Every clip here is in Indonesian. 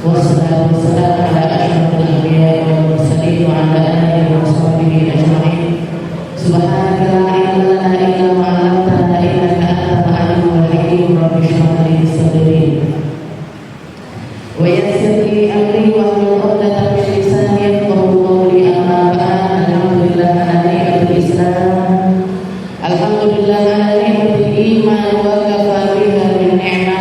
والصلاة والسلام على أشرف الأنبياء والمرسلين وعلى آله وصحبه أجمعين. سبحانك لا علم لنا إلا ما علمتنا إنك أنت العليم الحكيم. رب اشرح لي صدري ويسر لي أمري واحلل عقدة من لساني يفقهوا قولي. أما بعد، الحمد لله على نعمة الإسلام، الحمد لله على نعمة الإيمان وكفى بها من نعمة.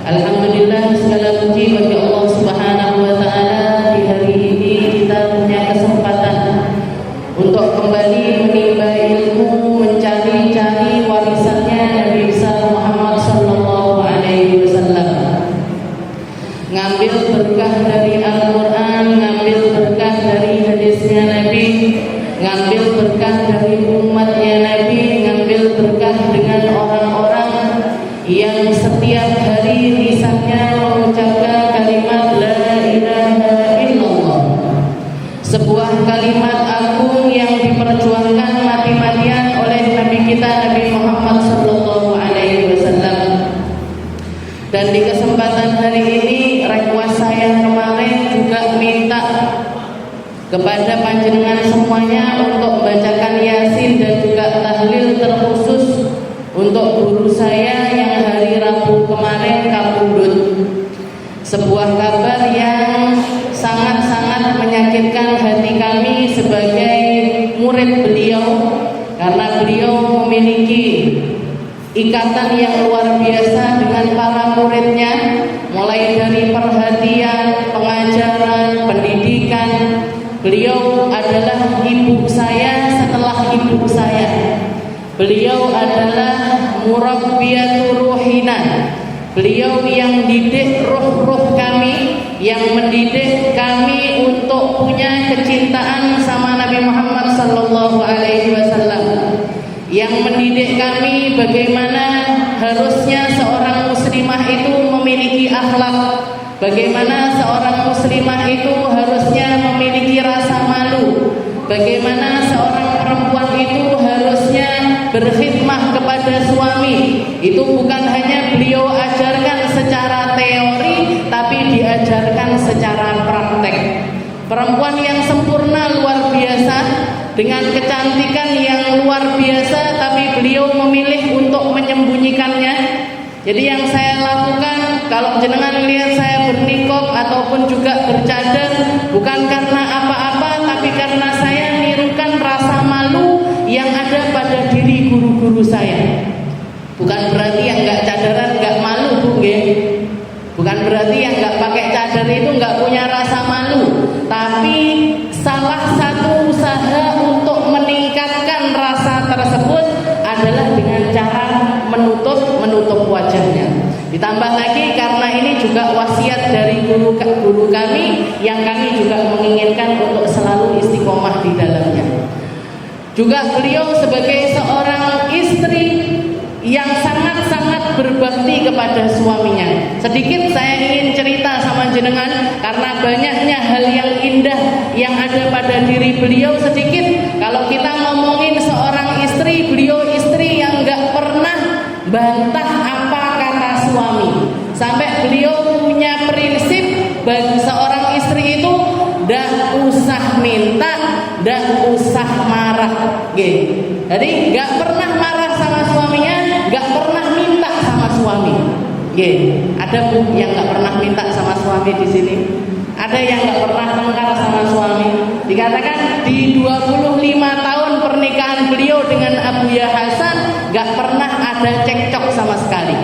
Alhamdulillah, segala puji bagi Allah Subhanahu wa Ta'ala. Di hari ini kita punya kesempatan untuk kembali menimba ilmu, mencari-cari warisannya Nabi besar Muhammad sallallahu alaihi wasallam. Ngambil berkah dari Al-Qur'an, ngambil berkah dari hadisnya Nabi, ngambil berkah dari umatnya Nabi, ngambil berkah dengan orang-orang yang setiap hari lisannya mengucapkan kalimat la ilaha illallah, sebuah kalimat agung yang diperjuangkan mati-matian oleh Nabi kita Nabi Muhammad sallallahu alaihi wasallam. Dan di kesempatan hari ini request saya kemarin juga minta kepada panjenengan semuanya untuk bacakan Yasin dan juga tahlil terkhusus untuk guru saya yang hari Rabu kemarin kabudut. Sebuah kabar yang sangat-sangat menyakitkan hati kami sebagai murid beliau, karena beliau memiliki ikatan yang luar biasa dengan para muridnya, mulai dari perhatian, pengajaran, pendidikan. Beliau adalah ibu saya setelah ibu saya. Beliau adalah murabbiyatur ruhina. Beliau yang didik ruh-ruh kami, yang mendidik kami untuk punya kecintaan sama Nabi Muhammad sallallahu alaihi wasallam, yang mendidik kami bagaimana harusnya seorang muslimah itu memiliki akhlak, bagaimana seorang muslimah itu harusnya memiliki rasa malu, bagaimana seorang perempuan itu harusnya berkhidmah kepada suami. Itu bukan hanya beliau ajarkan secara teori, tapi diajarkan secara praktek. Perempuan yang sempurna luar biasa, dengan kecantikan yang luar biasa, tapi beliau memilih untuk menyembunyikannya. Jadi yang saya lakukan, kalau jenengan lihat saya bernikop ataupun juga bercadar, bukan karena apa-apa, tapi karena saya nirukan rasa malu yang ada pada diri guru-guru saya. Bukan berarti yang nggak cadaran nggak malu, Bu, nggih. Bukan berarti yang nggak pakai cadar itu nggak punya rasa malu. Tapi salah satu usaha untuk meningkatkan rasa tersebut adalah dengan cara menutup wajahnya. Ditambah lagi karena ini juga wasiat dari guru kami yang kami juga menginginkan untuk selalu istiqomah di dalamnya. Juga beliau sebagai seorang istri yang sangat-sangat berbakti kepada suaminya. Sedikit saya ingin cerita sama jenengan, karena banyaknya hal yang indah yang ada pada diri beliau. Sedikit, kalau kita ngomongin seorang istri, beliau istri yang gak pernah bantah apa kata suami. Sampai beliau punya prinsip bagi seorang istri itu dah usah minta, dah usah marah. Jadi gak pernah marah sama suaminya, gak pernah minta sama suami. Ada Bu yang gak pernah minta sama suami di sini? Ada yang gak pernah tengkar sama suami? Dikatakan di 25 tahun pernikahan beliau dengan Abuya Hasan gak pernah ada cekcok sama sekali.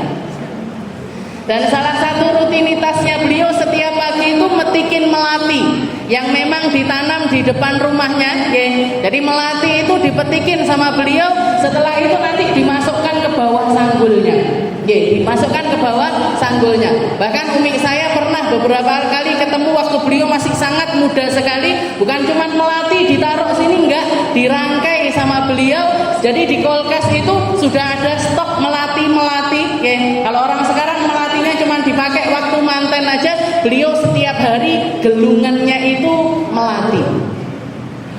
Dan salah satu rutinitasnya beliau setiap pagi itu metikin melati yang memang ditanam di depan rumahnya. Jadi melati itu dipetikin sama beliau, setelah itu nanti dimasukkan ke bawah sanggulnya. Dimasukkan ke bawah sanggulnya. Bahkan umi saya pernah beberapa kali ketemu waktu beliau masih sangat muda sekali. Bukan cuma melati ditaruh sini, enggak, dirangkai sama beliau. Jadi di kulkas itu sudah ada stok melati-melati. Kalau orang sekarang melatinya cuma dipakai waktu manten aja, beliau setiap hari gelungannya itu melati.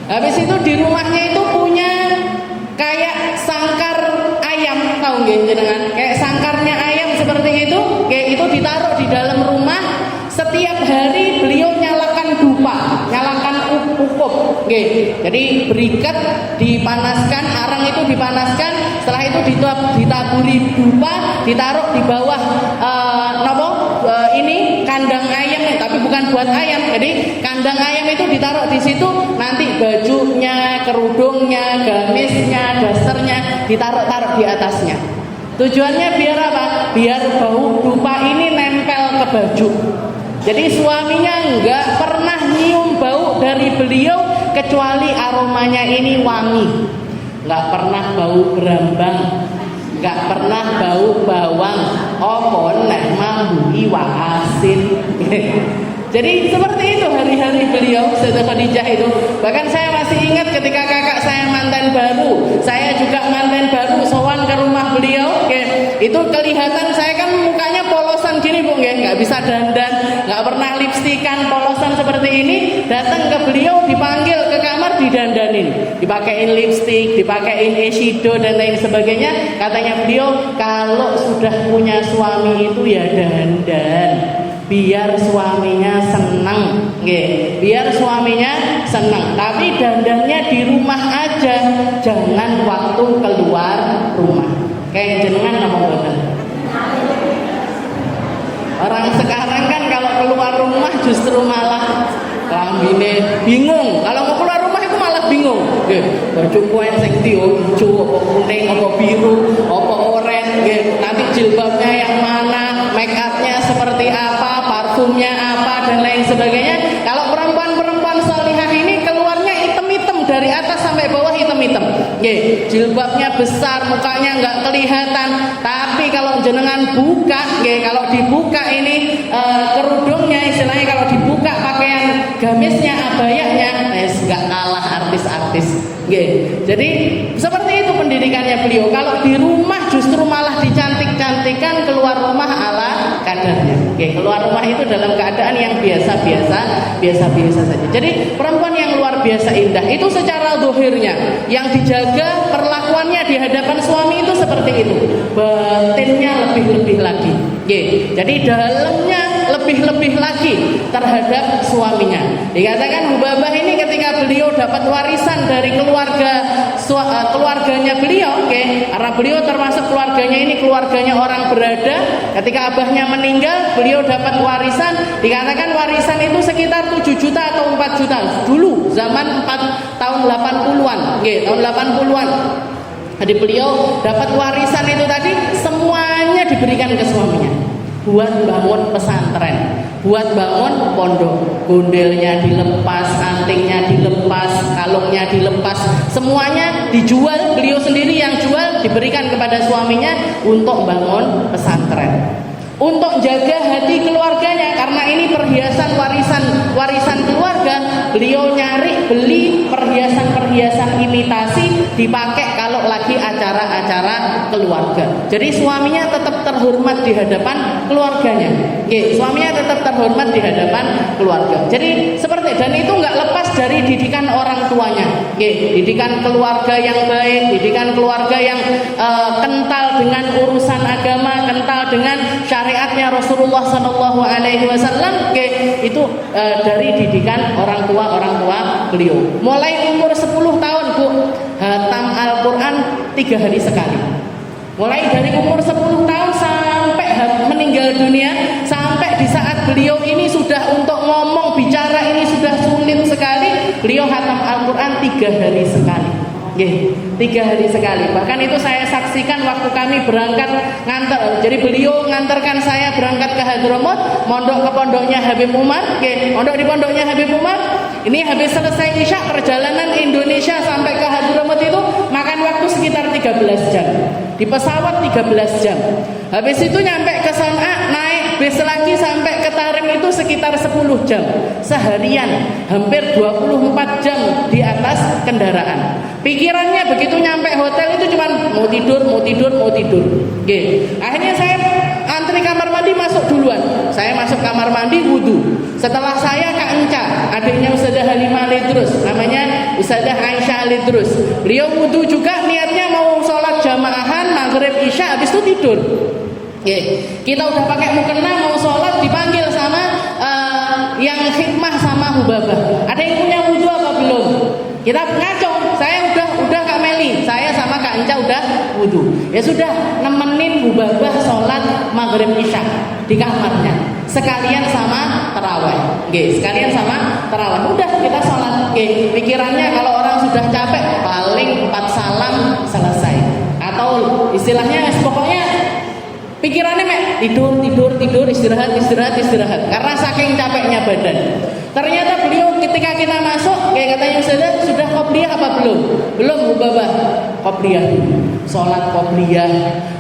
Habis itu di rumahnya itu punya kayak sangkar ayam, tahu nggih jenengan? Kayak sangkarnya ayam seperti itu, kayak itu ditaruh di dalam rumah. Setiap setiap hari beliau nyalakan dupa, nyalakan ukup. Jadi berikat dipanaskan, arang itu dipanaskan, setelah itu ditaburi dupa, ditaruh di bawah ini kandang ayam, tapi bukan buat ayam. Jadi kandang ayam itu ditaruh di situ, nanti bajunya, kerudungnya, gamisnya, dasternya ditaruh di atasnya. Tujuannya biar apa? Biar bau dupa ini nempel ke baju. Jadi suaminya enggak pernah nyium bau dari beliau kecuali aromanya ini wangi. Enggak pernah bau berambang, enggak pernah bau bawang, opo nek mambui wa asin. Jadi seperti itu hari-hari beliau Sayyidah Khadijah itu. Bahkan saya masih ingat ketika kakak saya mantan baru, saya juga mantan baru sowan ke rumah beliau, itu kelihatan saya kan mukanya polosan gini Bu, nggak bisa dandan, nggak pernah lipstikan, polosan seperti ini. Datang ke beliau dipanggil ke kamar didandanin, dipakein lipstik, dipakein eyeshadow dan lain sebagainya. Katanya beliau kalau sudah punya suami itu ya dandan. Biar suaminya senang, biar suaminya senang. Tapi dandannya di rumah aja, jangan waktu keluar rumah. Kayak jenengan ngomong bener. Orang sekarang kan kalau keluar rumah justru malah lambine bingung. Kalau mau keluar rumah itu malah bingung. Baju kuen sing hijau, apa kuning, apa biru, apa oranye, nanti jilbabnya yang mana, make upnya seperti apa, parfumnya apa dan lain sebagainya. Kalau perempuan-perempuan salihah ini keluarnya hitam-hitam dari atas sampai bawah, hitam-hitam. Jilbabnya besar, mukanya nggak kelihatan. Tapi kalau jenengan buka, kalau dibuka ini kerudungnya, istilahnya kalau dibuka pakaian gamisnya, abayahnya, nggak kalah artis-artis. Jadi seperti itu pendidikannya beliau. Kalau di rumah justru malah dicantik-cantikan, keluar rumah ala kadarnya. Keluar rumah itu dalam keadaan yang biasa-biasa saja. Jadi perempuan yang luar biasa indah itu secara zahirnya, yang dijaga perlakuannya di hadapan suami itu seperti itu. Batinnya lebih-lebih lagi. Jadi dalamnya lebih-lebih lagi terhadap suaminya. Dikatakan Hubabah ini ketika beliau dapat warisan dari keluarganya beliau, karena beliau termasuk keluarganya ini keluarganya orang berada. Ketika abahnya meninggal, beliau dapat warisan. Dikatakan warisan itu sekitar 7 juta atau 4 juta dulu zaman tahun 80-an, tahun 80-an. Jadi beliau dapat warisan itu tadi semuanya diberikan ke suaminya. Buat bangun pesantren, buat bangun pondok, gondelnya dilepas, antingnya dilepas, kalungnya dilepas, semuanya dijual, beliau sendiri yang jual, diberikan kepada suaminya untuk bangun pesantren. Untuk jaga hati keluarganya, karena ini perhiasan warisan keluarga, beliau beli perhiasan imitasi dipakai kalau lagi acara-acara keluarga. Jadi suaminya tetap terhormat di hadapan keluarganya. Suaminya tetap terhormat di hadapan keluarga. Jadi seperti, dan itu nggak lepas dari didikan orang tuanya. Didikan keluarga yang baik, didikan keluarga yang kental dengan urusan agama, kental dengan syariatnya Rasulullah SAW, itu dari didikan orang tua beliau. Mulai umur 10 tahun Bu, hatam Al-Quran 3 hari sekali. Mulai dari umur 10 tahun sampai meninggal dunia, sampai di saat beliau ini sudah untuk ngomong bicara ini sudah sulit sekali, beliau hatam Al-Quran 3 hari sekali. 3 hari sekali. Bahkan itu saya saksikan waktu kami berangkat ngantar. Jadi beliau ngantarkan saya berangkat ke Hadramaut, mondok ke pondoknya Habib Umar. Mondok di pondoknya Habib Umar. Ini habis selesai Isya, perjalanan Indonesia sampai ke Hadramaut itu makan waktu sekitar 13 jam. Di pesawat 13 jam. Habis itu nyampe ke Son'a, naik bis lagi sampai ke Tarim itu sekitar 10 jam. Seharian hampir 24 jam di atas kendaraan. Pikirannya begitu nyampe hotel itu cuma mau tidur. Akhirnya saya antri kamar mandi, masuk duluan. Saya masuk kamar mandi, wudu. Setelah saya Kak Enca, adiknya Ustazah Halimah Lidrus, namanya Ustazah Aisyah Lidrus. Beliau wudu juga, niatnya mau sholat jamaahan maghrib isya, habis itu tidur. Kita udah pakai mukena mau sholat, dipanggil sama Hubabah. Ada yang punya wudu apa belum? Kita ngaco. Saya udah Kak Meli, saya sama Kak Inca udah wudu. Ya sudah, nemenin Hubabah sholat maghrib isya di kamarnya. Sekalian sama tarawih. Sekalian sama tarawih. Udah kita sholat. Pikirannya kalau orang sudah capek paling 4 salam selesai. Atau istilahnya pokoknya pikirannya tidur, istirahat. Karena saking capeknya badan. Ternyata beliau ketika kita masuk, kayak katanya sudah qobliyah apa belum? Belum, Hubabah. Qobliyah. Sholat qobliyah.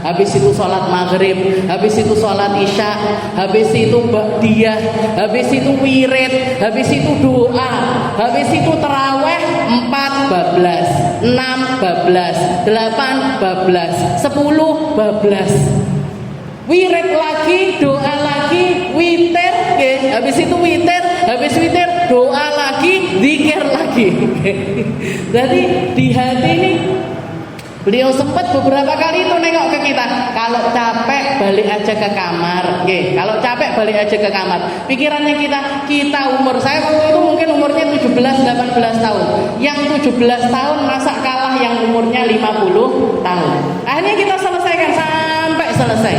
Habis itu sholat maghrib. Habis itu sholat isya. Habis itu ba'diyah. Habis itu wirid. Habis itu doa. Habis itu taraweh 4 bablas, 6 bablas, 8 bablas, 10 bablas. Wirid lagi, doa lagi, witir, habis itu witir, habis witir doa lagi, zikir lagi. Jadi di hati ini beliau sempat beberapa kali itu nengok ke kita. Kalau capek balik aja ke kamar. Kalau capek balik aja ke kamar. Pikirannya kita umur saya waktu itu mungkin umurnya 17-18 tahun. Yang 17 tahun masa kalah yang umurnya 50 tahun. Akhirnya kita selesaikan sampai selesai.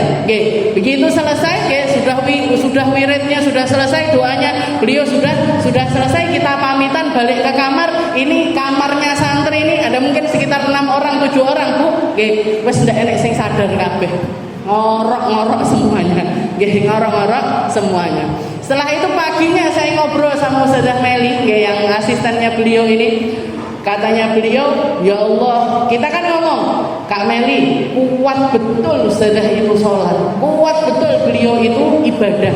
Begitu selesai, sudah wiridnya sudah selesai, doanya beliau sudah selesai, kita pamitan balik ke kamar. Ini kamarnya santri ini ada mungkin sekitar 6 orang 7 orang, Bu. Wes ndak enek sing sadar kabeh. Ngorok-ngorok semuanya. Ngorok-ngorok semuanya. Setelah itu paginya saya ngobrol sama Ustazah Meli, yang asistennya beliau ini. Katanya beliau, ya Allah, kita kan ngomong, Kak Meli, kuat betul Ustazah itu sholat, kuat betul beliau itu ibadah,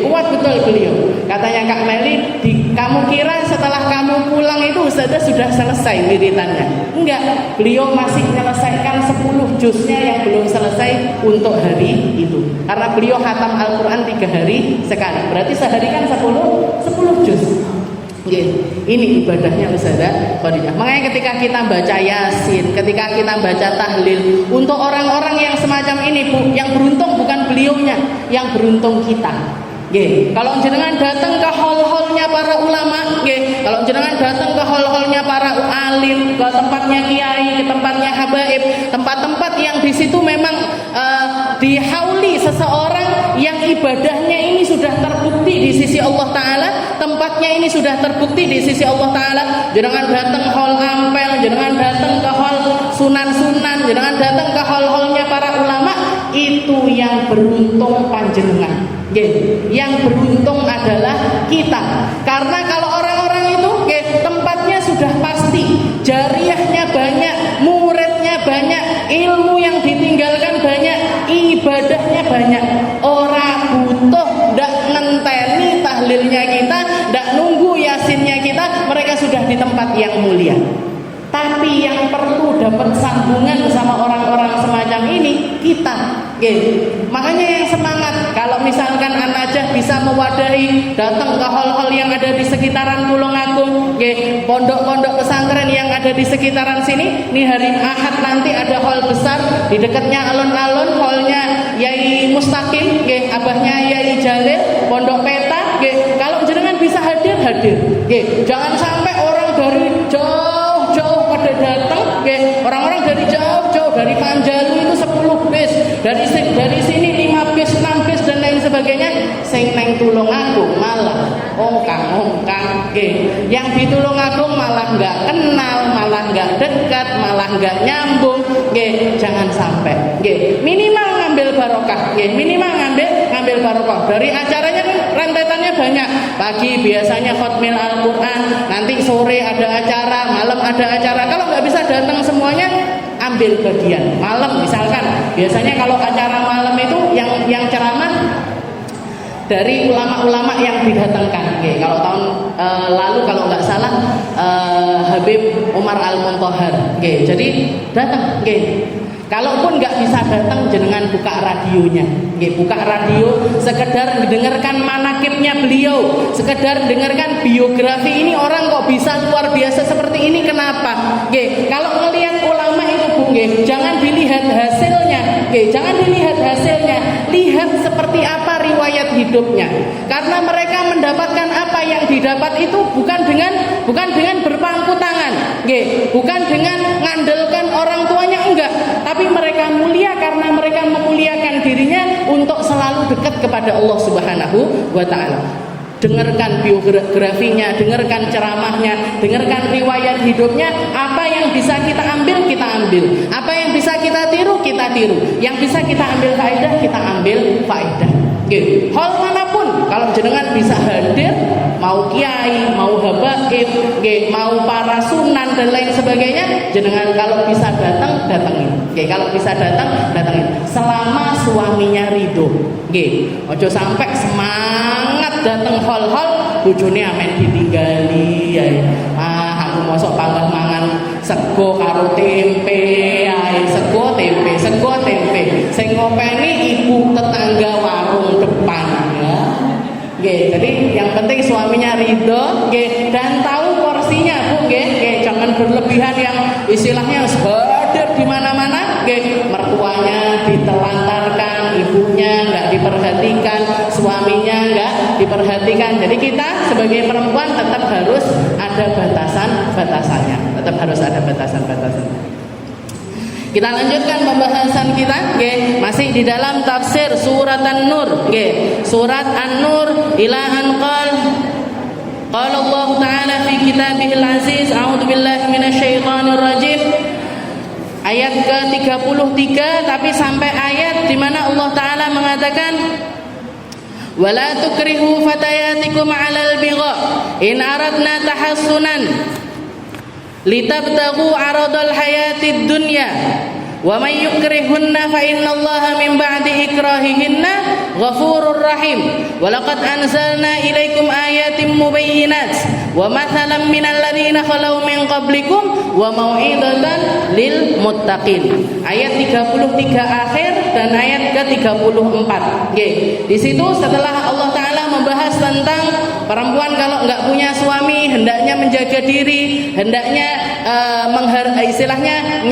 kuat betul beliau. Katanya Kak Meli, kamu kira setelah kamu pulang itu Ustazah sudah selesai wiridannya? Enggak, beliau masih menyelesaikan 10 juznya yang belum selesai untuk hari itu. Karena beliau khatam Al-Quran 3 hari sekali, berarti sehari kan 10 juz. Ini ibadahnya Ustazah Khadijah. Makanya ketika kita baca Yasin, ketika kita baca tahlil, untuk orang-orang yang semacam ini, Bu, yang beruntung bukan beliaunya, yang beruntung kita. Kalau jenengan datang ke hall-hallnya para ulama, kalau jenengan datang ke hall-hallnya para alim, ke tempatnya kiai, ke tempatnya habaib, tempat-tempat yang di situ memang dihauli seseorang yang ibadahnya ini sudah terbukti di sisi Allah Ta'ala, tempatnya ini sudah terbukti di sisi Allah Ta'ala. Jenengan datang hall Ampel, jenengan datang ke hall Sunan-Sunan, jenengan datang ke hall-hallnya para ulama, itu yang beruntung panjenengan. Yang beruntung adalah kita. Karena kalau orang-orang itu tempatnya sudah pasti, jariahnya banyak, muridnya banyak, ilmu yang ditinggalkan banyak, ibadahnya banyak. Orang butuh ndak ngenteni tahlilnya kita, ndak nunggu yasinnya kita, mereka sudah di tempat yang mulia. Tapi yang perlu dapat sambungan sama orang-orang semacam ini kita. Makanya yang semangat, kalau misalkan An-Najah bisa mewadahi, datang ke hall-hall yang ada di sekitaran Tulungagung, pondok-pondok pesantren yang ada di sekitaran sini. Ini hari Ahad nanti ada hall besar di dekatnya alun-alun, hallnya Yai Mustaqim, abahnya Yai Jalil, Pondok Peta. Kalau jenengan bisa hadir. Jangan sampai orang dari jauh pada datang, orang-orang dari jauh-jauh, dari Panjalu itu 10 bis, dari sini 5 bis, 6 bis dan lain sebagainya. Sing neng Tulungagung malah ongkang, yang di Tulungagung malah nggak kenal, malah nggak dekat, malah nggak nyambung. Jangan sampai. Minimal ngambil barokah, minimal ngambil barokah. Dari acaranya kan rentetannya banyak. Pagi biasanya khotmil Al-Quran, nanti sore ada acara, malam ada acara. Kalau nggak bisa datang semuanya, ambil bagian. Malam misalkan, biasanya kalau acara malam itu yang ceramah dari ulama-ulama yang didatangkan. Kalau tahun lalu kalau nggak salah Habib Umar Al-Muntohar. Jadi datang. Kalaupun nggak bisa datang, jenengan buka radionya, buka radio, sekedar mendengarkan manakibnya beliau, sekedar mendengarkan biografi ini orang kok bisa luar biasa seperti ini, kenapa? Kalau melihat ulama itu, Bu, jangan dilihat hasilnya, lihat seperti apa riwayat hidupnya. Karena mereka mendapatkan apa yang didapat itu bukan dengan berpangku tangan, bukan dengan ngandalkan orang tuanya, enggak, tapi mereka mulia karena mereka memuliakan dirinya untuk selalu dekat kepada Allah Subhanahu wa taala. Dengarkan biografinya, dengarkan ceramahnya, dengarkan riwayat hidupnya. Apa yang bisa kita ambil, kita ambil. Apa yang bisa kita tiru, kita tiru. Yang bisa kita ambil faedah, kita ambil faedah. Hal manapun, kalau jenengan bisa hadir, mau kiai, mau habaib, mau para sunan dan lain sebagainya, jenengan kalau bisa datang, datangin. Kalau bisa datang, datangin. Selama suaminya ridho. Ojo sampai semangat datang hal-hal, bojone amen ditinggali. Aku mosok panggah mangan sego karo tempe, sego tempe. Sing ngopeni ibu tetangga warung depan, ya. Jadi yang penting suaminya ridho, dan tahu porsinya, Bu, jangan berlebihan yang istilahnya hadir di mana-mana, mertuanya ditelantarkan, ibunya nggak diperhatikan, suaminya nggak diperhatikan. Jadi kita sebagai perempuan tetap harus ada batasannya, tetap harus ada batasan-batasannya. Kita lanjutkan pembahasan kita, masih di dalam tafsir surat An-Nur, surat An-Nur, ila an qala Allah Ta'ala fi kitabihil aziz, a'udzu billahi minasyaitonir rajim, ayat ke-33, tapi sampai ayat di mana Allah Ta'ala mengatakan wala tukrihu fatayatikum 'alal bigha in aradna tahassunan litabtaghu 'aradal hayatid dunya wa may yukrihunna fa innallaha min ba'di ikrahihinna ghafurur rahim wa laqad anzalna ilaikum ayatin mubayyinat wa mathalan minal ladzina khalau min qablikum wa mau'izatan lil muttaqin. Ayat 33 akhir dan ayat ke-34. Di situ setelah Allah Taala membahas tentang perempuan kalau enggak punya suami hendaknya menjaga diri, hendaknya istilahnya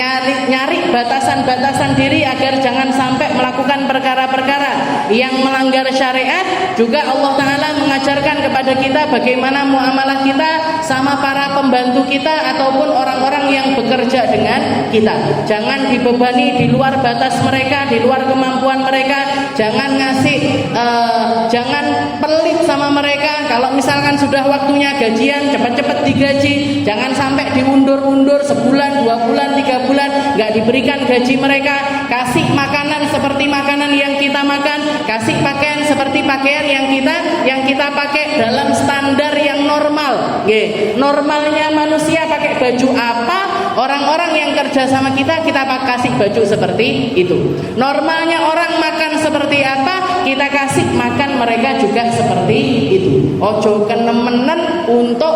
nyari batasan-batasan diri agar jangan sampai melakukan perkara-perkara yang melanggar syariat. Juga Allah Ta'ala mengajarkan kepada kita bagaimana muamalah kita sama para pembantu kita ataupun orang-orang yang bekerja dengan kita. Jangan dibebani di luar batas mereka, di luar kemampuan mereka. Jangan jangan pelit sama mereka. Kalau misalkan sudah waktunya gajian, cepat-cepat digaji. Jangan sampai diundur-undur sebulan, 2 bulan, 3 bulan nggak diberikan gaji mereka. Kasih makanan seperti makanan yang kita makan, kasih pakaian seperti pakaian yang kita pakai dalam standar yang normal. Normalnya manusia pakai baju apa, orang-orang yang kerja sama kita kasih baju seperti itu. Normalnya orang makan seperti apa, kita kasih makan mereka juga seperti itu. Ojo kenemenen untuk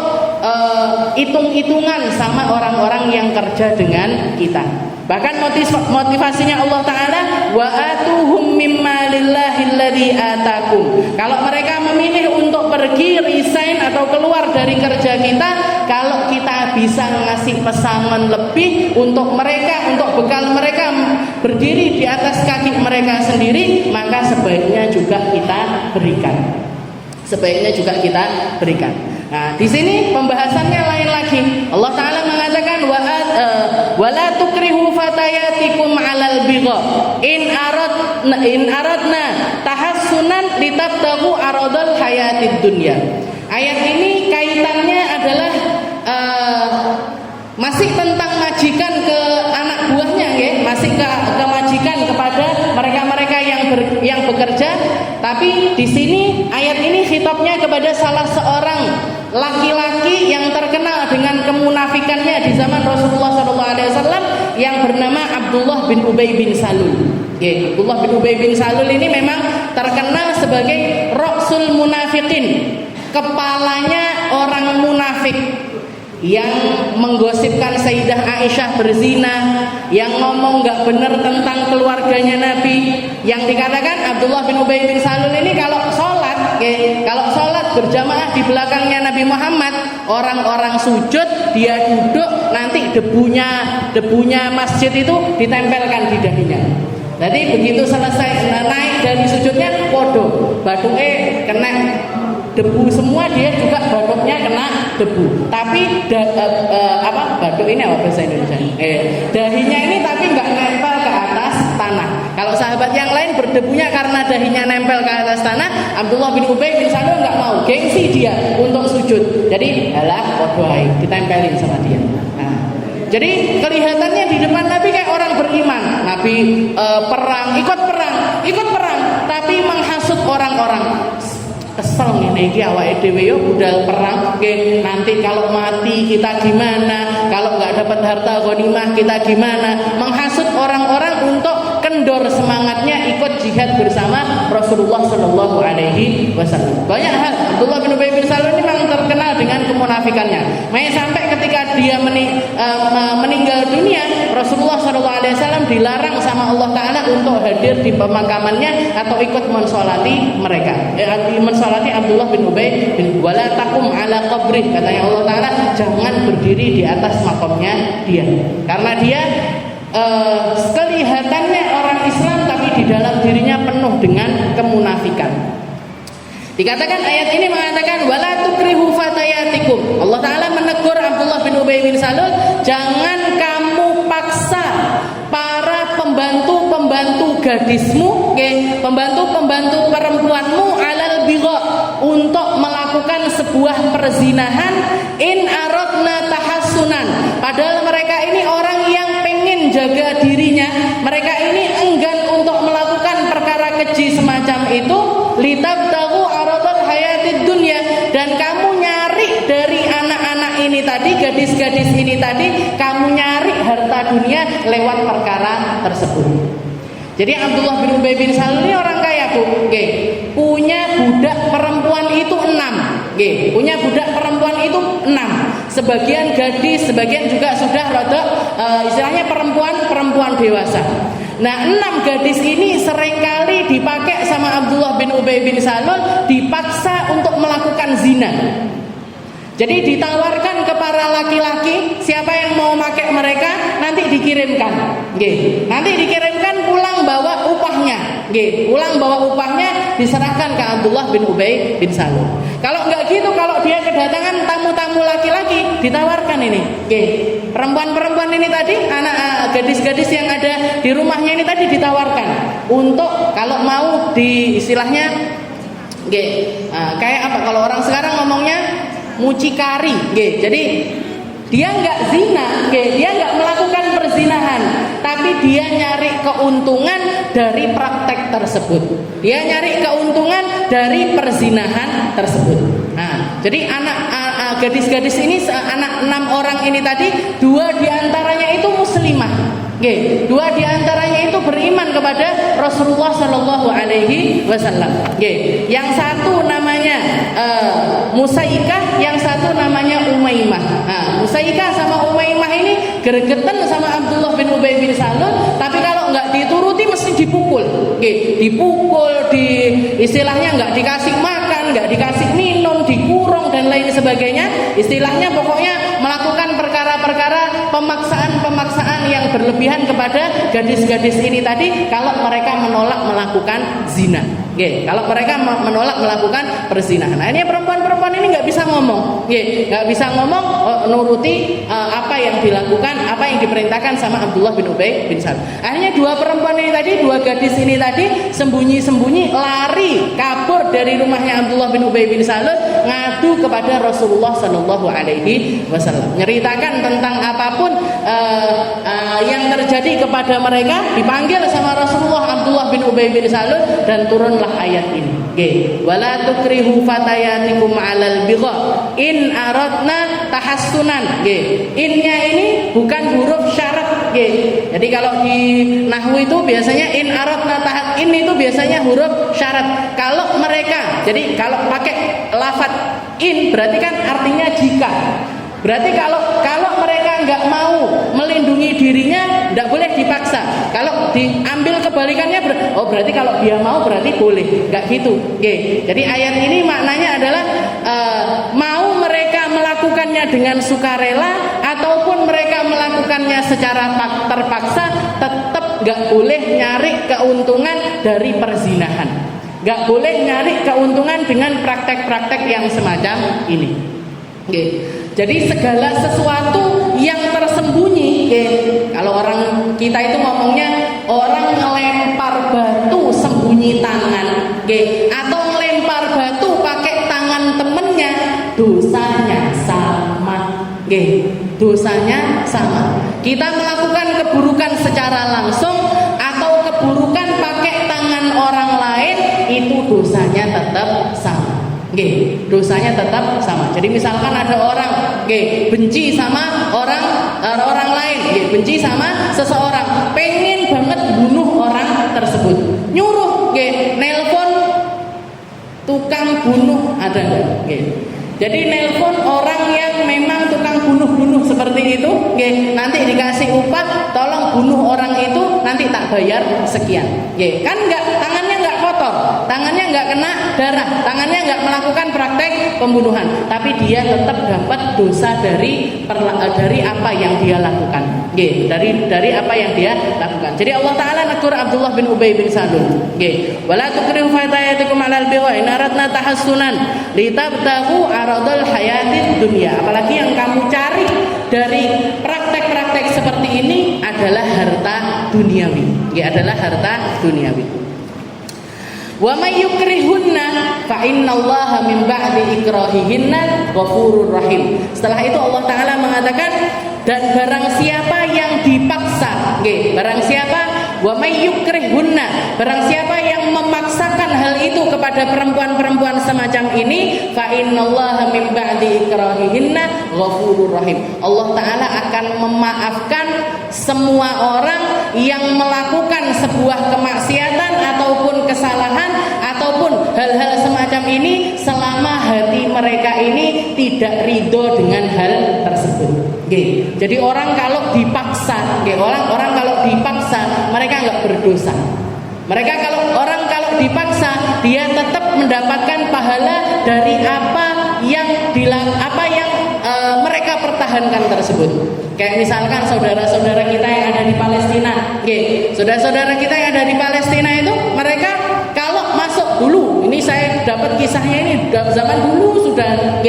hitung-hitungan sama orang-orang yang kerja dengan kita. Bahkan motivasinya Allah Ta'ala wa atuhum mimma lillahi alladhi atakum. Kalau mereka memilih untuk pergi, resign atau keluar dari kerja kita, kalau kita bisa ngasih pesangon lebih untuk mereka, untuk bekal mereka berdiri di atas kaki mereka sendiri, maka sebaiknya juga kita berikan. Nah, di sini pembahasannya lain lagi. Allah Ta'ala mengatakan wala tukrihu fatayatikum 'alal bigha in aradna tahassunan litabtaghu 'aradal hayatid dunya. Ayat ini kaitannya adalah masih tentang majikan ke anak buahnya, masih ke majikan kepada mereka-mereka yang bekerja. Tapi di sini ayat ini khitabnya kepada salah seorang laki-laki yang terkenal dengan kemunafikannya di zaman Rasulullah SAW yang bernama Abdullah bin Ubay bin Salul. Abdullah bin Ubay bin Salul ini memang terkenal sebagai Ra'sul Munafiqin, kepalanya orang munafik, yang menggosipkan Sayyidah Aisyah berzina, yang ngomong gak benar tentang keluarganya Nabi. Yang dikatakan Abdullah bin Ubay bin Salul ini kalau sholat berjamaah di belakangnya Nabi Muhammad, orang-orang sujud, dia duduk, nanti debunya masjid itu ditempelkan di dahinya. Jadi begitu selesai naik dari sujudnya podo, baduke kena debu semua, dia juga baduknya kena debu. Tapi baduk ini apa bahasa Indonesia? Dahinya ini tapi nggak nempel ke atas tanah. Kalau sahabat yang lain berdebunya karena dahinya nempel ke atas tanah, Abdullah bin Ubay bin Salul nggak mau, gengsi dia untuk sujud. Jadi alah podo ae, ditempelin sama dia. Nah, jadi kelihatannya di depan Nabi kayak orang beriman. Nabi ikut perang, tapi menghasut orang-orang. Kesel ngene iki awake dhewe yo budal perang, nggih nanti kalau mati kita gimana, kalau nggak dapat harta ghanimah kita gimana, menghasut orang-orang untuk kendor semangatnya ikut jihad bersama Rasulullah Shallallahu Alaihi Wasallam. Banyak hal Abdullah bin Ubay bin Salul ini memang terkenal dengan kemunafikannya. Sampai ketika dia meninggal dunia, Rasulullah Shallallahu Alaihi Wasallam dilarang sama Allah Taala untuk hadir di pemakamannya atau ikut mensolati mereka. Mensolati Abdullah bin Ubay bin wala taqum ala qabrih, katanya Allah Taala, jangan berdiri di atas makamnya dia, karena dia kelihatannya orang Islam tapi di dalam dirinya penuh dengan kemunafikan. Dikatakan ayat ini mengatakan wala tukrihu fatayatikum. Allah Taala menegur Abdullah bin Ubay bin Salul, jangan kamu paksa para pembantu-pembantu gadismu, pembantu-pembantu perempuanmu alal bigha, untuk melakukan sebuah perzinahan, in aradna tahassunan, padahal mereka ini orang yang pengen jaga dirinya, mereka ini enggan untuk melakukan perkara keji semacam itu, litabtaghu aradal hayatid dunya, dan kamu nyari dari anak-anak ini tadi, gadis-gadis ini tadi, kamu nyari harta dunia lewat perkara tersebut. Jadi Abdullah bin Ubay bin Salul ini orang kaya, Bu. Punya budak perempuan itu 6. Punya budak perempuan itu 6. Sebagian gadis, sebagian juga sudah rada istilahnya perempuan dewasa. Nah, 6 gadis ini seringkali dipakai sama Abdullah bin Ubay bin Salul, dipaksa untuk melakukan zina. Jadi ditawarkan ke para laki-laki, siapa yang mau pakai mereka nanti dikirimkan. Nanti dikirimkan pulang bawa upahnya. Pulang bawa upahnya diserahkan ke Abdullah bin Ubay bin Salul. Kalau enggak gitu, kalau dia kedatangan tamu-tamu laki-laki, ditawarkan ini. Perempuan-perempuan ini tadi, anak gadis-gadis yang ada di rumahnya ini tadi ditawarkan untuk kalau mau di istilahnya kayak apa kalau orang sekarang ngomongnya mucikari, jadi dia nggak zina, dia nggak melakukan perzinahan, tapi dia nyari keuntungan dari praktek tersebut, dia nyari keuntungan dari perzinahan tersebut. Nah, jadi gadis-gadis ini, anak 6 orang ini tadi, 2 diantaranya itu muslimah, 2 diantaranya itu beriman kepada Rasulullah Shallallahu Alaihi Wasallam. Yang satu namanya Musaikah, yang satu namanya Umaymah. Musaikah sama Umaymah ini gregetan sama Abdullah bin Ubay bin Salul, tapi kalau nggak dituruti mesti dipukul, istilahnya nggak dikasih makan, nggak dikasih minum, dikurung dan lain sebagainya. Istilahnya pokoknya melakukan perkara-perkara pemaksaan yang berlebihan kepada gadis-gadis ini tadi kalau mereka menolak melakukan zina. Kalau mereka menolak melakukan perzinahan. Nah, ini perempuan-perempuan ini nggak bisa ngomong, nggak bisa ngomong, nuruti apa yang dilakukan, apa yang diperintahkan sama Abdullah bin Ubay bin Salul. Akhirnya 2 perempuan ini tadi, 2 gadis ini tadi sembunyi-sembunyi lari kabur dari rumahnya Abdullah bin Ubay bin Salul, ngadu kepada Rasulullah Shallallahu Alaihi Wasallam, nyeritakan tentang apapun yang terjadi kepada mereka. Dipanggil sama Rasulullah Abdullah bin Ubay bin Salul dan turunlah ayat ini. Wala tukrihu fatayatikum 'alal bigha in aradna tahassunan. Innya ini bukan huruf syarat. Jadi kalau di nahwu itu biasanya in aradna in itu biasanya huruf syarat. Kalau mereka, jadi kalau pakai lafadz in berarti kan artinya jika. Berarti kalau mereka nggak mau melindungi dirinya, nggak boleh dipaksa. Kalau diambil kebalikannya, berarti kalau dia mau berarti boleh, nggak gitu. Jadi ayat ini maknanya adalah mau mereka melakukannya dengan sukarela ataupun mereka melakukannya secara terpaksa, tetap nggak boleh nyari keuntungan dari perzinahan, nggak boleh nyari keuntungan dengan praktek-praktek yang semacam ini. Oke. Jadi segala sesuatu yang tersembunyi, kalau orang kita itu ngomongnya orang ngelempar batu sembunyi tangan, atau ngelempar batu pakai tangan temennya, dosanya sama, dosanya sama. Kita melakukan keburukan secara langsung atau keburukan pakai tangan orang lain, itu dosanya tetap sama. Dosanya tetap sama. Jadi misalkan ada orang benci sama orang lain, benci sama seseorang, pengen banget bunuh orang tersebut, nyuruh nelpon tukang bunuh, ada enggak? Jadi nelpon orang yang memang tukang bunuh-bunuh seperti itu, nanti dikasih upah, tolong bunuh orang itu, nanti tak bayar sekian. Kan enggak, tangannya enggak kotor, tangannya enggak kena darah, tangannya enggak melakukan praktek pembunuhan, tapi dia tetap dapat dosa dari apa yang dia lakukan. Dari apa yang dia lakukan. Jadi Allah Taala negur Abdullah bin Ubay bin Salul. Wala tukrihu fatayatikum 'alal bigha in aradna tahassunan litabtaghu aradul hayatid dunya. Apalagi yang kamu cari dari praktek-praktek seperti ini adalah harta duniawi. Adalah harta duniawi. Wa may yukrihunna fa innallaha min ba'di ikrahihinna ghafurur rahim. Setelah itu Allah Taala mengatakan, dan barang siapa yang dipaksa, barang siapa, wa may yukrihunna, barang siapa yang memaksakan hal itu kepada perempuan-perempuan semacam ini, fa innallaha min ba'di ikrahihinna ghafurur rahim. Allah Taala akan memaafkan semua orang yang melakukan sebuah kemaksiatan ataupun kesalahan ataupun hal-hal semacam ini selama hati mereka ini tidak ridho dengan hal tersebut. Jadi orang kalau dipaksa, orang kalau dipaksa mereka nggak berdosa. Mereka kalau dipaksa dia tetap mendapatkan pahala dari apa yang mereka pertahankan tersebut. Kayak misalkan saudara-saudara kita yang ada di Palestina, saudara-saudara kita yang ada di Palestina itu mereka kalau masuk dulu, ini saya dapat kisahnya ini zaman dulu sudah,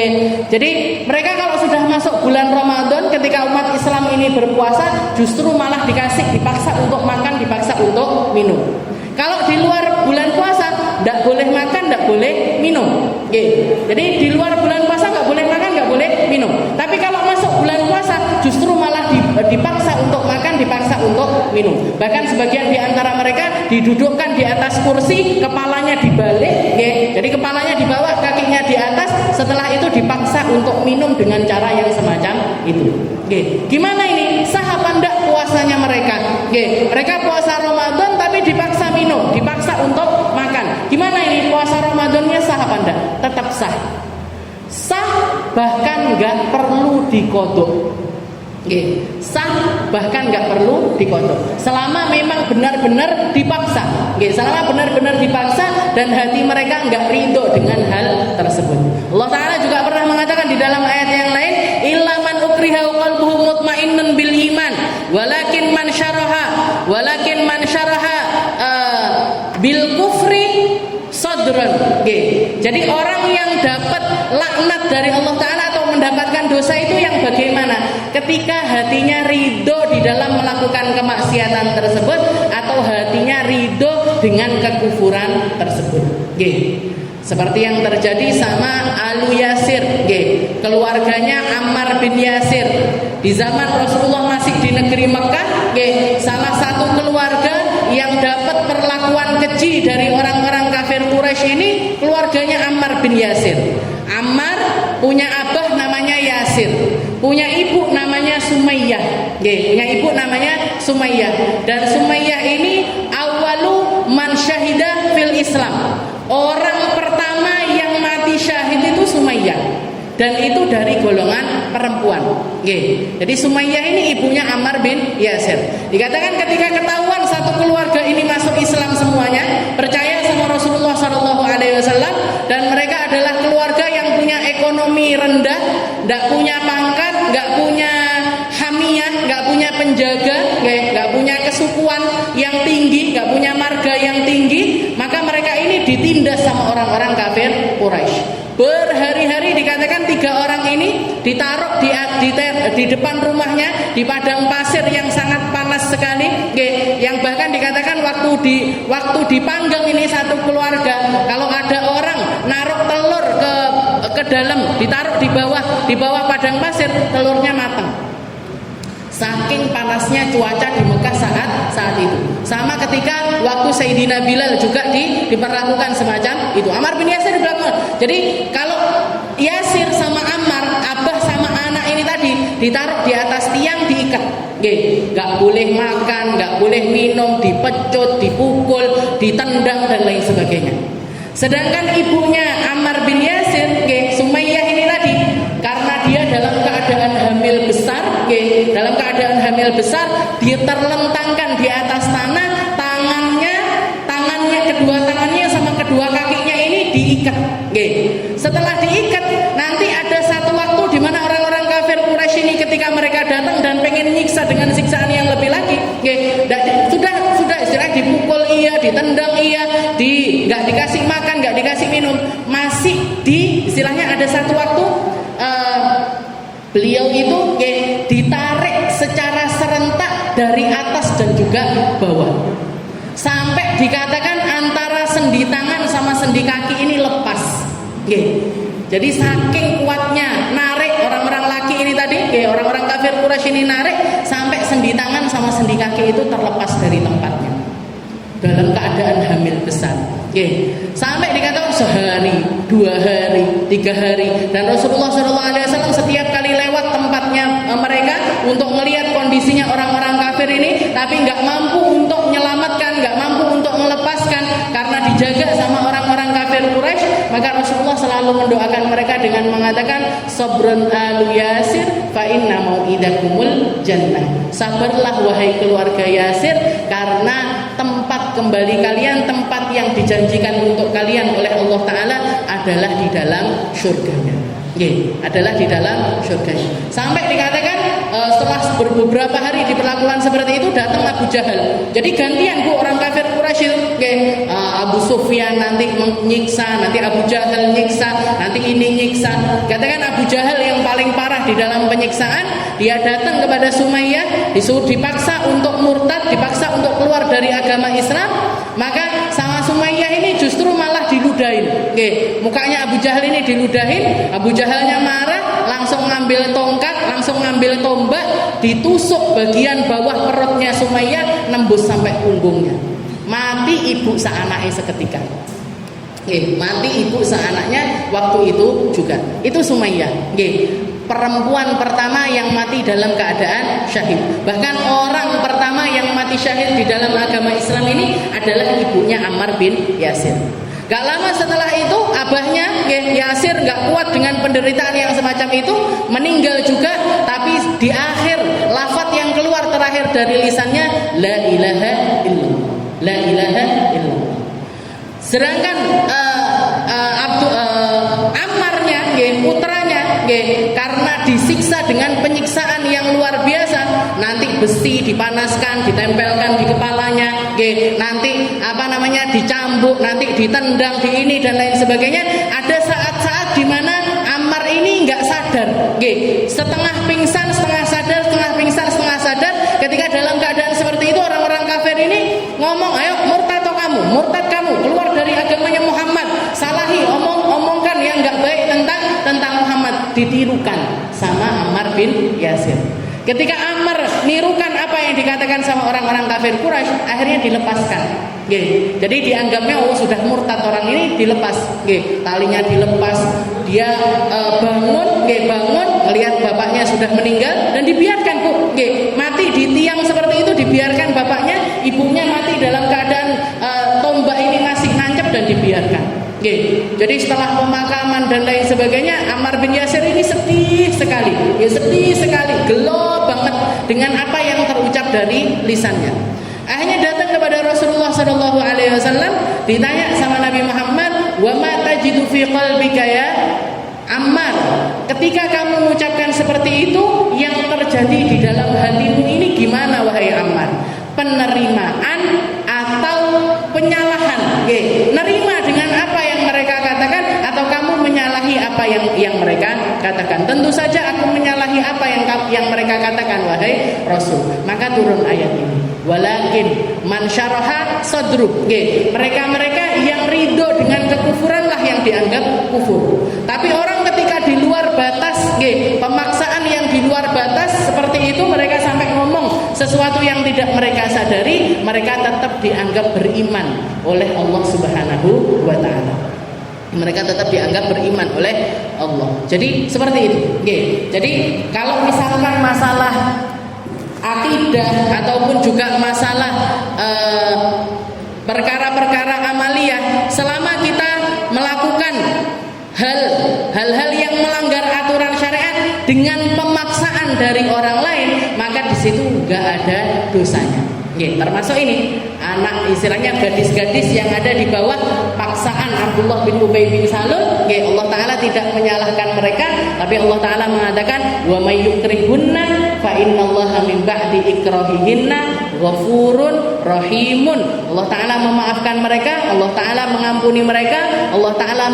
jadi mereka kalau sudah masuk bulan Ramadan ketika umat Islam ini berpuasa justru malah dipaksa untuk makan, dipaksa untuk minum. Kalau di luar bulan puasa tidak boleh makan, tidak boleh minum. Jadi di luar bulan puasa nggak boleh makan, nggak boleh minum. Tapi kalau masuk bulan puasa justru malah dipaksa untuk makan, dipaksa untuk minum. Bahkan sebagian di antara mereka didudukkan di atas kursi, kepalanya dibalik, jadi kepalanya di bawah, kakinya di atas. Setelah itu dipaksa untuk minum dengan cara yang semacam itu. Gimana ini? Sah apa enggak puasanya mereka? Mereka puasa Ramadan tapi dipaksa minum, dipaksa untuk makan. Gimana ini? Puasa Ramadannya sah apa enggak? Tetap sah. Sah, bahkan enggak perlu dikodok. Sah, bahkan enggak perlu dikodok. Selama memang benar-benar dipaksa. Selama benar-benar dipaksa dan hati mereka enggak ridho dengan hal tersebut. Allah Ta'ala juga pernah mengatakan di dalam ayat yang lain, illa man ukriha qalbuhu mutmainnun bil iman walakin man syaraha bil kufri sadran. Jadi orang yang dapat laknat dari Allah Ta'ala atau mendapatkan dosa itu yang bagaimana? Ketika hatinya ridho di dalam melakukan kemaksiatan tersebut atau hatinya ridho dengan kekufuran tersebut. Seperti yang terjadi sama Alu Yasir, keluarganya Ammar bin Yasir. Di zaman Rasulullah masih di negeri Mekah, salah satu keluarga yang dapat perlakuan keji dari orang-orang kafir Quraisy ini keluarganya Ammar bin Yasir. Ammar punya abah namanya Yasir, punya ibu namanya Sumayyah. Punya ibu namanya Sumayyah. Dan Sumayyah ini awalu man syahida fil Islam. Orang pertama yang mati syahid itu Sumayyah, dan itu dari golongan perempuan. Jadi Sumayyah ini ibunya Ammar bin Yasir. Dikatakan ketika ketahuan satu keluarga ini masuk Islam semuanya, percaya sama Rasulullah SAW, dan mereka adalah keluarga yang punya ekonomi rendah, tidak punya pangkat, nggak punya hamiyah, nggak punya penjaga, nggak punya kesukuan yang tinggi, nggak punya marga yang tinggi, maka mereka ini ditindas sama orang-orang kafir Quraisy. Berhari-hari dikatakan 3 orang ini ditaruh di depan rumahnya di padang pasir yang sangat panas sekali, yang bahkan dikatakan waktu dipanggang ini satu keluarga, kalau ada orang naruh telur ke dalam, ditaruh di bawah padang pasir, telurnya matang. Saking panasnya cuaca di Mekah saat itu. Sama ketika waktu Sayyidina Bilal juga diperlakukan semacam itu. Ammar bin Yasir diperlakukan. Jadi kalau Yasir sama Ammar, abah sama anak ini tadi ditaruh di atas tiang, diikat. Nggak boleh makan, nggak boleh minum, dipecut, dipukul, ditendang dan lain sebagainya. Sedangkan ibunya Ammar bin Yasir, Sumayyah ini tadi, karena dia dalam keadaan hamil besar, dia terlentangkan di atas tanah, kedua tangannya sama kedua kakinya ini diikat. Setelah diikat, nanti ada satu waktu di mana orang-orang kafir Quraisy ini ketika mereka datang dan pengen nyiksa dengan siksaan yang lebih lagi, sudah istilahnya dipukul iya, ditendang iya, nggak dikasih makan, nggak dikasih minum, masih istilahnya ada satu waktu beliau itu ditarik secara serentak dari atas dan juga bawah, sampai dikatakan antara sendi tangan sama sendi kaki ini lepas. Jadi saking kuatnya narik orang-orang laki ini tadi, orang-orang kafir Quraisy ini narik sampai sendi tangan sama sendi kaki itu terlepas dari tempatnya dalam keadaan hamil besar. Sampai dikatakan sehari, 2 hari, 3 hari, dan Rasulullah SAW setiap kali lewat tempatnya mereka untuk melihat kondisinya orang-orang kafir ini, tapi nggak mampu untuk menyelamatkan, nggak mampu untuk melepaskan karena dijaga sama orang-orang kafir Quraisy. Maka Rasulullah selalu mendoakan mereka dengan mengatakan, sabrun alu Yasir fa inna mau'idakumul jannah. Sabarlah wahai keluarga Yasir, karena tempat kembali kalian, tempat yang dijanjikan untuk kalian oleh Allah Ta'ala adalah di dalam surganya. Adalah di dalam surganya. Sampai dikatakan setelah beberapa hari diperlakukan seperti itu, datang Abu Jahal. Jadi gantian orang kafir Quraisy itu, Abu Sufyan nanti menyiksa, nanti Abu Jahal nyiksa, nanti ini nyiksa. Katakan Abu Jahal yang paling parah di dalam penyiksaan, dia datang kepada Sumayyah, dipaksa untuk murtad, dipaksa untuk keluar dari agama Islam. Maka sama Sumayyah ini justru malah diludahin. Mukanya Abu Jahal ini diludahin. Abu Jahalnya marah, langsung ngambil tongkat, langsung ngambil tombak, ditusuk bagian bawah perutnya Sumayyah, nembus sampai punggungnya. Mati ibu seanaknya seketika. Mati ibu seanaknya waktu itu juga. Itu Sumayyah. Perempuan pertama yang mati dalam keadaan syahid. Bahkan orang pertama yang mati syahid di dalam agama Islam ini adalah ibunya Ammar bin Yasir. Gak lama setelah itu abahnya Yasir gak kuat dengan penderitaan yang semacam itu, meninggal juga. Tapi di akhir lafaz yang keluar terakhir dari lisannya, la ilaha illallah, la ilaha illallah. Sedangkan Ammarnya, putranya, karena disiksa dengan penyiksaan yang luar biasa, nanti besi dipanaskan, ditempelkan di kepalanya, nanti dicambuk, nanti ditendang, di ini dan lain sebagainya. Ada saat-saat di mana Ammar ini nggak sadar, setengah pingsan, setengah sadar, setengah pingsan, setengah sadar. Ketika dalam keadaan seperti itu, orang-orang kafir ini ngomong, ayo murtad kamu, keluar dari agamanya Muhammad, salahi, omongkan yang nggak baik tentang Muhammad. Ditirukan sama Ammar bin Yasir. Ketika Ammar nirukan apa yang dikatakan sama orang-orang kafir Quraisy, akhirnya dilepaskan. Jadi dianggapnya sudah murtad orang ini, dilepas. Talinya dilepas, dia bangun, melihat bapaknya sudah meninggal dan dibiarkan mati di tiang seperti itu, dibiarkan bapaknya, ibunya mati dalam keadaan tombak ini masih nancep dan dibiarkan. Jadi setelah pemakaman dan lain sebagainya, Ammar bin Yasir ini sedih sekali, gelo banget dengan apa yang terucap dari lisannya. Akhirnya datang kepada Rasulullah SAW, ditanya sama Nabi Muhammad, wa ma tajidu fi qalbika ya Ammar, ketika kamu mengucapkan seperti itu, yang terjadi di dalam hatimu ini gimana wahai Ammar? penerimaan atau penyalahan. Nerima dengan apa yang mereka katakan atau kamu menyalahi apa yang mereka katakan. Tentu saja aku menyalahi apa yang mereka katakan, wahai Rasul. Maka turun ayat ini. Walakin man syaraha sadruk. Mereka-mereka yang ridho dengan kekufuran lah yang dianggap kufur. Tapi orang ketika di luar batas, pemaksaan yang di luar batas seperti itu, mereka sampai ngomong sesuatu yang tidak mereka sadari, mereka tetap dianggap beriman oleh Allah Subhanahu wa taala. Mereka tetap dianggap beriman oleh Allah. Jadi seperti itu. Jadi kalau misalkan masalah akidah ataupun juga masalah perkara-perkara amaliyah, selama kita melakukan hal-hal yang melanggar aturan syariat dengan pemaksaan dari orang lain, maka di situ nggak ada dosanya. Termasuk ini anak, istilahnya gadis-gadis yang ada di bawah paksaan Abdullah bin Ubay bin Salul. Allah Ta'ala tidak menyalahkan mereka, tapi Allah Ta'ala mengatakan wa may yukrihunna fa innallaha min ba'di ikrahihinna ghafurun rahimun. Allah Ta'ala memaafkan mereka, Allah Ta'ala mengampuni mereka, Allah Ta'ala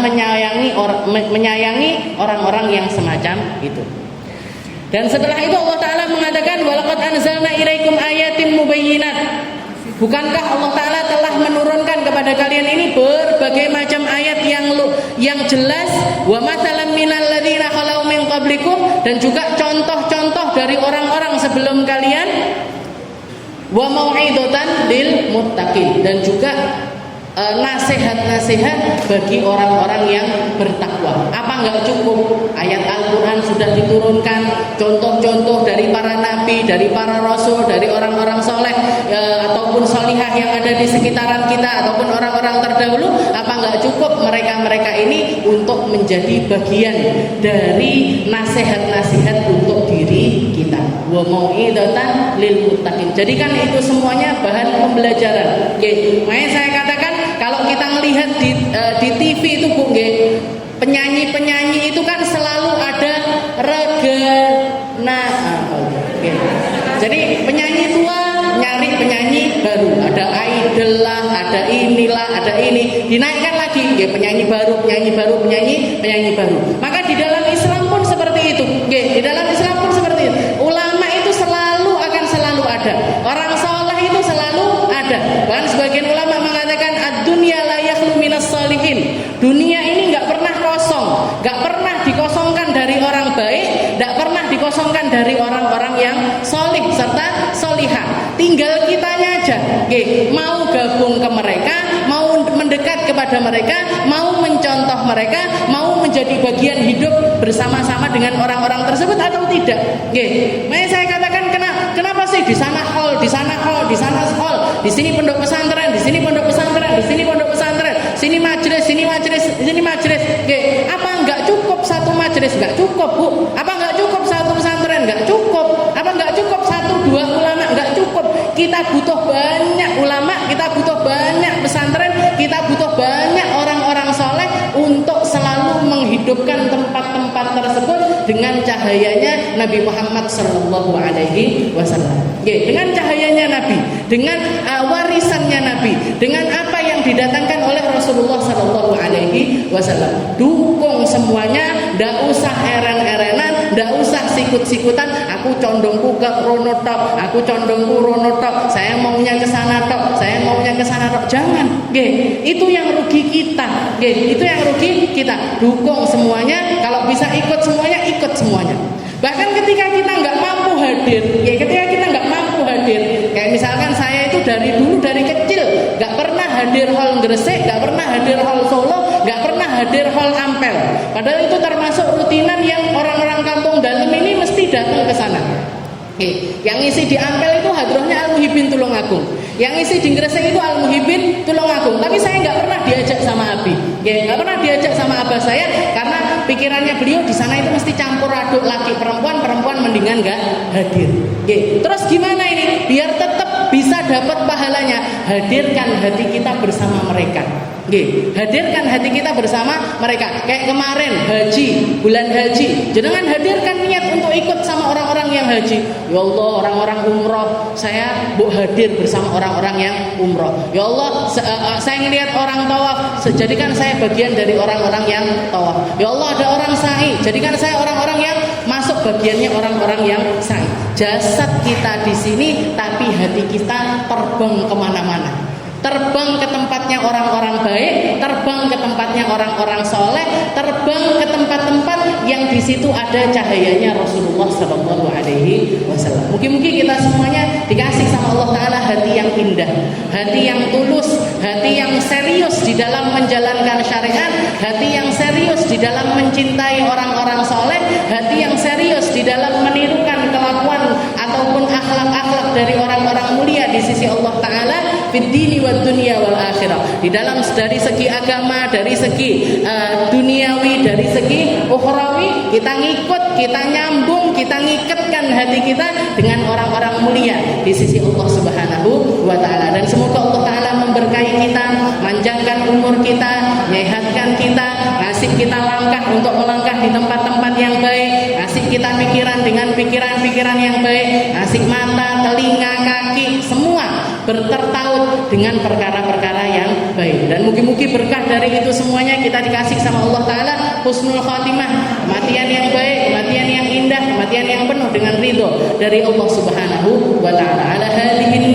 menyayangi orang-orang yang semacam itu. Dan setelah itu Allah Ta'ala mengatakan walaqad anzalna ilaikum ayatin mubayyinat. Bukankah Allah Ta'ala telah menurunkan kepada kalian ini berbagai macam ayat yang jelas, wa mathalan minal ladzina khalau min qablikum, dan juga contoh-contoh dari orang-orang sebelum kalian, wa mau'idatan lil muttaqin, dan juga nasihat-nasihat bagi orang-orang yang bertakwa. Apa enggak cukup ayat Al-Quran sudah diturunkan, contoh-contoh dari para nabi, dari para rasul, dari orang-orang soleh ataupun solihah yang ada di sekitaran kita ataupun orang-orang terdahulu? Apa enggak cukup mereka-mereka ini untuk menjadi bagian dari nasihat-nasihat untuk diri kita? Wa mau'idatan lil muttaqin. Jadikan itu semuanya bahan pembelajaran. Makanya saya katakan, kalau kita melihat di TV itu, Bu, penyanyi-penyanyi itu kan selalu ada regana. Jadi penyanyi tua nyari penyanyi baru, ada idol lah, ada inilah, ada ini, dinaikkan lagi, penyanyi baru. Maka di dalam Islam pun seperti itu. Di dalam Islam pun seperti itu. Ulama itu akan selalu ada. Orang saleh itu selalu ada. Bahkan sebagian ulama mengatakan ad-dunya la yakhlu minas sholihin. Dunia ini enggak pernah kosong, enggak pernah dikosongkan dari orang baik, enggak pernah dikosongkan dari orang-orang yang solih serta solihah. Tinggal kitanya aja, mau gabung ke mereka, mau mendekat kepada mereka, mau mencontoh mereka, mau menjadi bagian hidup bersama-sama dengan orang-orang tersebut atau tidak. Makanya saya katakan, kenapa sih di sana hall, di sana hall, di sana hall, di sini pondok pesantren, di sini pondok pesantren, di sini pondok pesantren, sini majelis, sini majelis, sini majelis. Apa enggak cukup satu majelis? Enggak cukup, Bu. Apa enggak cukup satu pesantren? Enggak cukup. Apa enggak cukup 1-2 ulama? Enggak cukup. Kita butuh banyak ulama, kita butuh banyak pesantren, kita butuh banyak orang-orang soleh untuk selalu menghidupkan tempat-tempat tersebut dengan cahayanya Nabi Muhammad Sallallahu Alaihi Wasallam. Dengan cahayanya Nabi, dengan warisannya Nabi, dengan apa yang didatangkan oleh Rasulullah Sallallahu Alaihi Wasallam. Dukung semuanya, ndak usah eren-erenan, ndak usah sikut-sikutan. Aku condongku ke Rono tok, aku condongku Rono tok, saya maunya ke sana tok, saya maunya ke sana tok. Jangan, itu yang rugi kita, itu yang rugi kita. Dukung semuanya, kalau bisa ikut semuanya, ikut semuanya. Bahkan ketika kita nggak mampu hadir, kayak misalkan saya itu dari kecil nggak pernah hadir hall Gresik, nggak pernah hadir hall Solo, nggak pernah hadir hall Ampel. Padahal itu termasuk rutinan yang orang-orang kampung dalam ini mesti datang ke sana. Yang isi di Ampel itu hadrohnya Al-Muhibbin Tulungagung, yang isi di Gresik itu Al-Muhibbin Tulungagung. Tapi saya nggak pernah diajak sama Abi, nggak pernah diajak sama abah saya, karena pikirannya beliau di sana itu mesti campur aduk laki perempuan mendingan nggak hadir. Terus gimana ini biar tetap bisa dapat pahala pahalanya, hadirkan hati kita bersama mereka. Nggih, hadirkan hati kita bersama mereka. Kayak kemarin haji, bulan haji, jenengan hadirkan niat untuk ikut sama orang-orang yang haji. Ya Allah, orang-orang umroh, saya bu hadir bersama orang-orang yang umroh. Ya Allah, saya ngelihat orang tawaf, jadikan saya bagian dari orang-orang yang tawaf. Ya Allah, ada orang sa'i, jadikan saya orang-orang yang masuk bagiannya orang-orang yang sa'i. Jasad kita di sini, tapi hati kita terbang kemana-mana. Terbang ke tempatnya orang-orang baik, terbang ke tempatnya orang-orang soleh, terbang ke tempat-tempat yang di situ ada cahayanya Rasulullah Sallallahu Alaihi Wasallam. Mungkin kita semuanya dikasih sama Allah Taala hati yang indah, hati yang tulus, hati yang serius di dalam menjalankan syariat, hati yang serius di dalam mencintai orang-orang soleh, hati yang serius di dalam menirukan kelakuan ataupun akhlak-akhlak dari orang-orang mulia di sisi Allah Taala, fid dini wad dunia wal akhirah. Di dalam dari segi agama, dari segi duniawi, dari segi ukhrawi, kita ngikut, kita nyambung, kita ngikatkan hati kita dengan orang-orang mulia di sisi Allah Subhanahu wa taala. Dan semoga Allah Taala memberkahi kita, manjangkan umur kita, menyehatkan kita, ngasih kita langkah untuk melangkah di tempat-tempat yang baik, ngasih kita pikiran dengan pikiran-pikiran yang baik, ngasih mata, telinga, kaki, semua bertertaut dengan perkara-perkara yang baik. Dan mugi-mugi berkah dari itu semuanya kita dikasih sama Allah Ta'ala husnul khatimah, kematian yang baik, kematian yang indah, kematian yang penuh dengan ridho dari Allah Subhanahu wa Ta'ala. Ala hadhihi